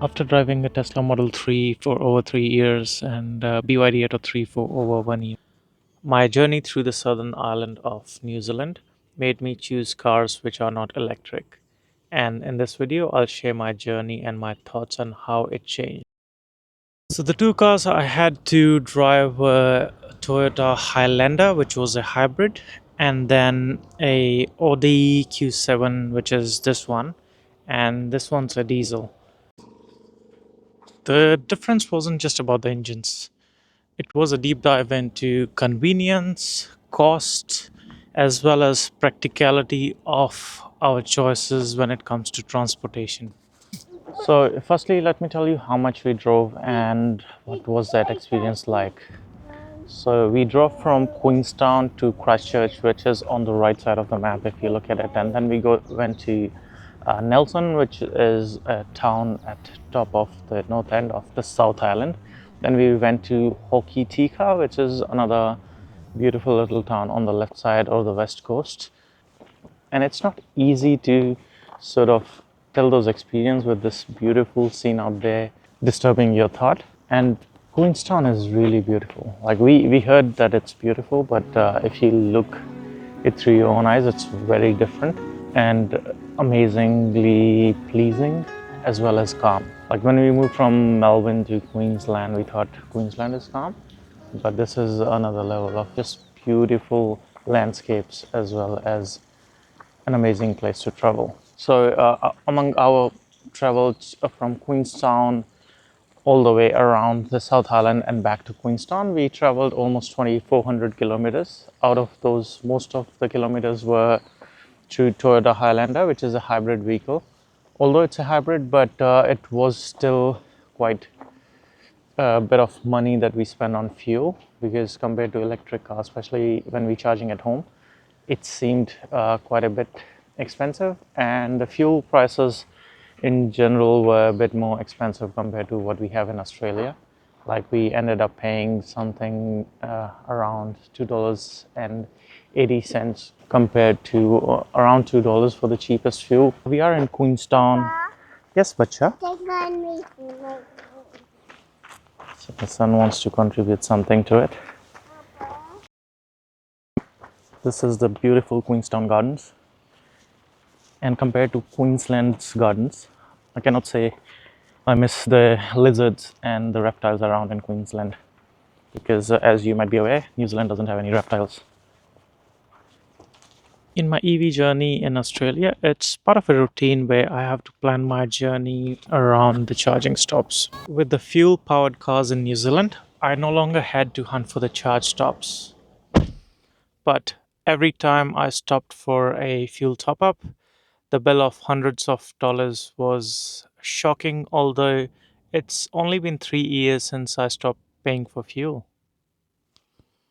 After driving a Tesla Model 3 for over 3 years and BYD Atto 3 for over 1 year, my journey through the southern island of New Zealand made me choose cars which are not electric. And in this video, I'll share my journey and my thoughts on how it changed. So, the two cars I had to drive were a Toyota Highlander, which was a hybrid, and then a Audi Q7, which is this one, and this one's a diesel. The difference wasn't just about the engines. It was a deep dive into convenience, cost, as well as practicality of our choices when it comes to transportation. So, firstly, let me tell you how much we drove and what was that experience like. So, we drove from Queenstown to Christchurch, which is on the right side of the map if you look at it, and then went to Nelson, which is a town at top of the north end of the South Island. Then we went to Hokitika, which is another beautiful little town on the left side or the west coast. And it's not easy to sort of tell those experiences with this beautiful scene out there disturbing your thought. And Queenstown is really beautiful. Like we heard that it's beautiful, but if you look it through your own eyes, it's very different and amazingly pleasing as well as calm. Like when we moved from Melbourne to Queensland, we thought Queensland is calm, but this is another level of just beautiful landscapes as well as an amazing place to travel. So, among our travels from Queenstown all the way around the South Island and back to Queenstown, we traveled almost 2,400 kilometers. Out of those, most of the kilometers were through Toyota Highlander, which is a hybrid vehicle. Although it's a hybrid, but it was still quite a bit of money that we spend on fuel, because compared to electric cars, especially when we're charging at home, it seemed quite a bit expensive, and the fuel prices in general were a bit more expensive compared to what we have in Australia. Like we ended up paying something around $2.80 compared to around $2 for the cheapest fuel. We are in Queenstown. Yes, Bacha. So the son wants to contribute something to it. This is the beautiful Queenstown Gardens. And compared to Queensland's gardens, I cannot say I miss the lizards and the reptiles around in Queensland, because as you might be aware, New Zealand doesn't have any reptiles. In my EV journey in Australia, it's part of a routine where I have to plan my journey around the charging stops. With the fuel powered cars in New Zealand, I no longer had to hunt for the charge stops. But every time I stopped for a fuel top up, the bill of hundreds of dollars was shocking, although it's only been 3 years since I stopped paying for fuel.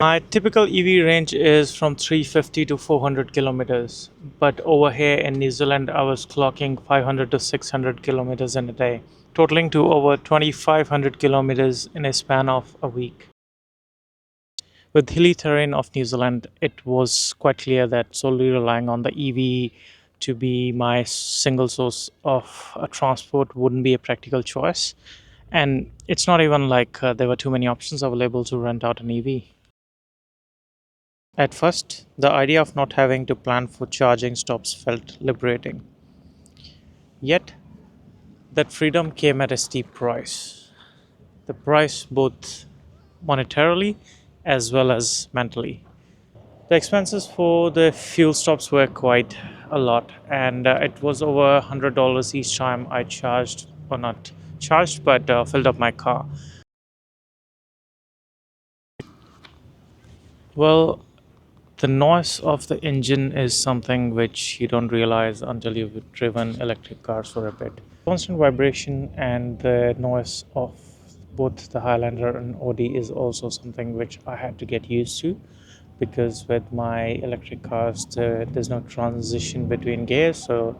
My typical EV range is from 350 to 400 kilometers, but over here in New Zealand, I was clocking 500 to 600 kilometers in a day, totaling to over 2,500 kilometers in a span of a week. With hilly terrain of New Zealand, it was quite clear that solely relying on the EV to be my single source of transport wouldn't be a practical choice. And it's not even like there were too many options available to rent out an EV. At first, the idea of not having to plan for charging stops felt liberating. Yet, that freedom came at a steep price. The price, both monetarily as well as mentally. The expenses for the fuel stops were quite a lot, and it was over $100 each time I charged, or not charged, but filled up my car. Well, The noise of the engine is something which you don't realize until you've driven electric cars for a bit. Constant vibration and the noise of both the Highlander and Audi is also something which I had to get used to, because with my electric cars there's no transition between gears, so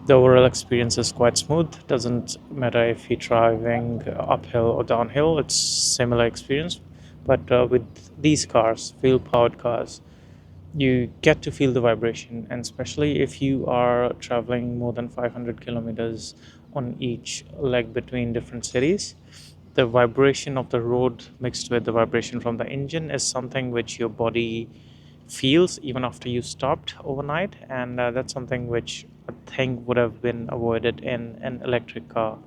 the overall experience is quite smooth. Doesn't matter if you're driving uphill or downhill, it's similar experience. But with these cars, fuel powered cars, you get to feel the vibration, and especially if you are traveling more than 500 kilometers on each leg between different cities, the vibration of the road mixed with the vibration from the engine is something which your body feels even after you stopped overnight, and that's something which I think would have been avoided in an electric car.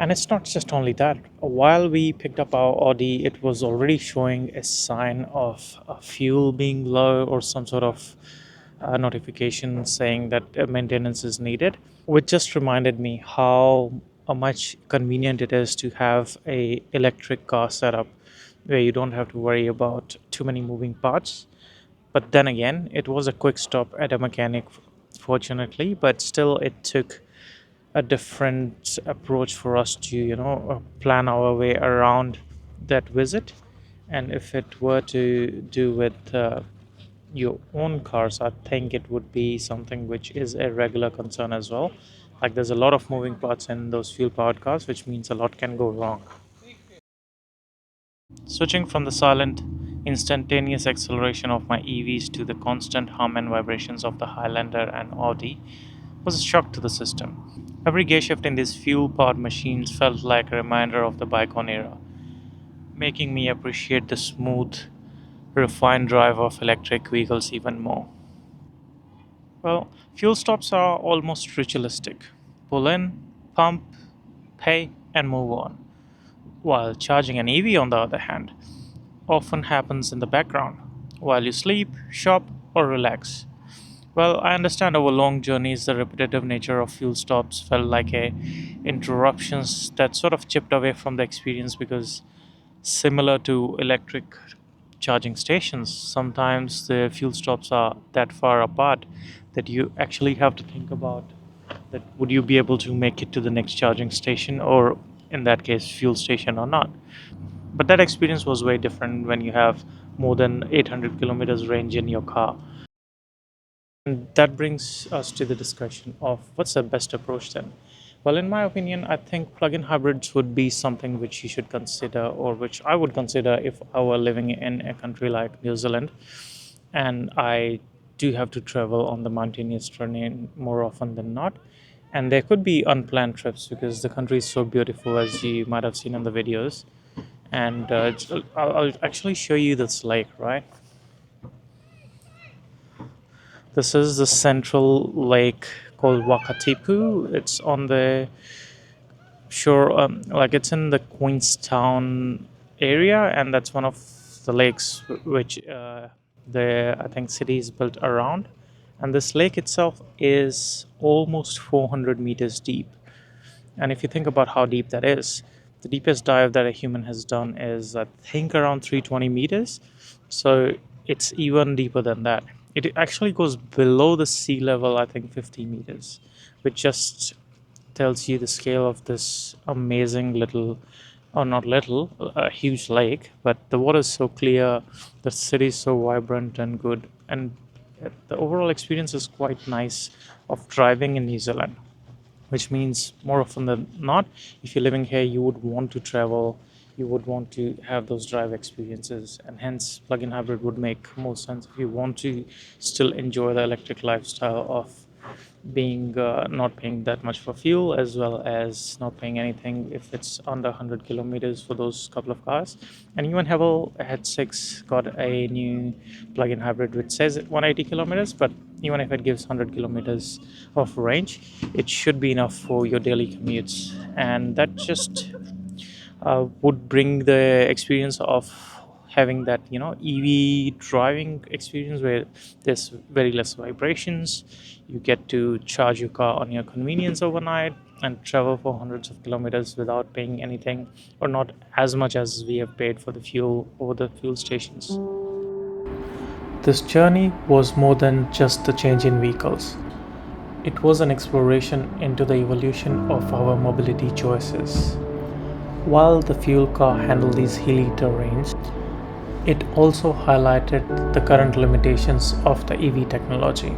And it's not just only that. While we picked up our Audi, it was already showing a sign of fuel being low, or some sort of notification saying that maintenance is needed, which just reminded me how much convenient it is to have a electric car setup where you don't have to worry about too many moving parts. But then again, it was a quick stop at a mechanic, fortunately, but still it took a different approach for us to plan our way around that visit. And if it were to do with your own cars, I think it would be something which is a regular concern as well. Like, there's a lot of moving parts in those fuel powered cars, which means a lot can go wrong. Switching from the silent, instantaneous acceleration of my EVs to the constant hum and vibrations of the Highlander and Audi was a shock to the system. Every gear shift in these fuel powered machines felt like a reminder of the bygone era, making me appreciate the smooth, refined drive of electric vehicles even more. Well, fuel stops are almost ritualistic. Pull in, pump, pay, and move on. While charging an EV, on the other hand, often happens in the background while you sleep, shop, or relax. Well, I understand over long journeys, the repetitive nature of fuel stops felt like a interruptions that sort of chipped away from the experience, because similar to electric charging stations, sometimes the fuel stops are that far apart that you actually have to think about that would you be able to make it to the next charging station, or in that case fuel station, or not. But that experience was way different when you have more than 800 kilometers range in your car. And that brings us to the discussion of what's the best approach then. Well, in my opinion, I think plug-in hybrids would be something which you should consider, or which I would consider if I were living in a country like New Zealand, and I do have to travel on the mountainous terrain more often than not. And there could be unplanned trips because the country is so beautiful, as you might have seen in the videos. And I'll actually show you this lake, right? This is the central lake called Wakatipu. It's on the shore, like it's in the Queenstown area, and that's one of the lakes which the I think city is built around. And this lake itself is almost 400 meters deep. And if you think about how deep that is, the deepest dive that a human has done is, I think, around 320 meters. So it's even deeper than that. It actually goes below the sea level, I think, 50 meters, which just tells you the scale of this amazing little, or not little, a huge lake. But the water is so clear, the city is so vibrant and good, and the overall experience is quite nice of driving in New Zealand, which means more often than not, if you're living here, you would want to travel, you would want to have those drive experiences, and hence plug-in hybrid would make more sense if you want to still enjoy the electric lifestyle of being not paying that much for fuel, as well as not paying anything if it's under 100 kilometers for those couple of cars. And even Havel had 6 got a new plug-in hybrid which says 180 kilometers, but even if it gives 100 kilometers of range, it should be enough for your daily commutes. And that just would bring the experience of having that EV driving experience, where there's very less vibrations. You get to charge your car on your convenience overnight and travel for hundreds of kilometers without paying anything, or not as much as we have paid for the fuel over the fuel stations. This journey was more than just the change in vehicles. It was an exploration into the evolution of our mobility choices. While the fuel car handled these hilly terrains, it also highlighted the current limitations of the EV technology.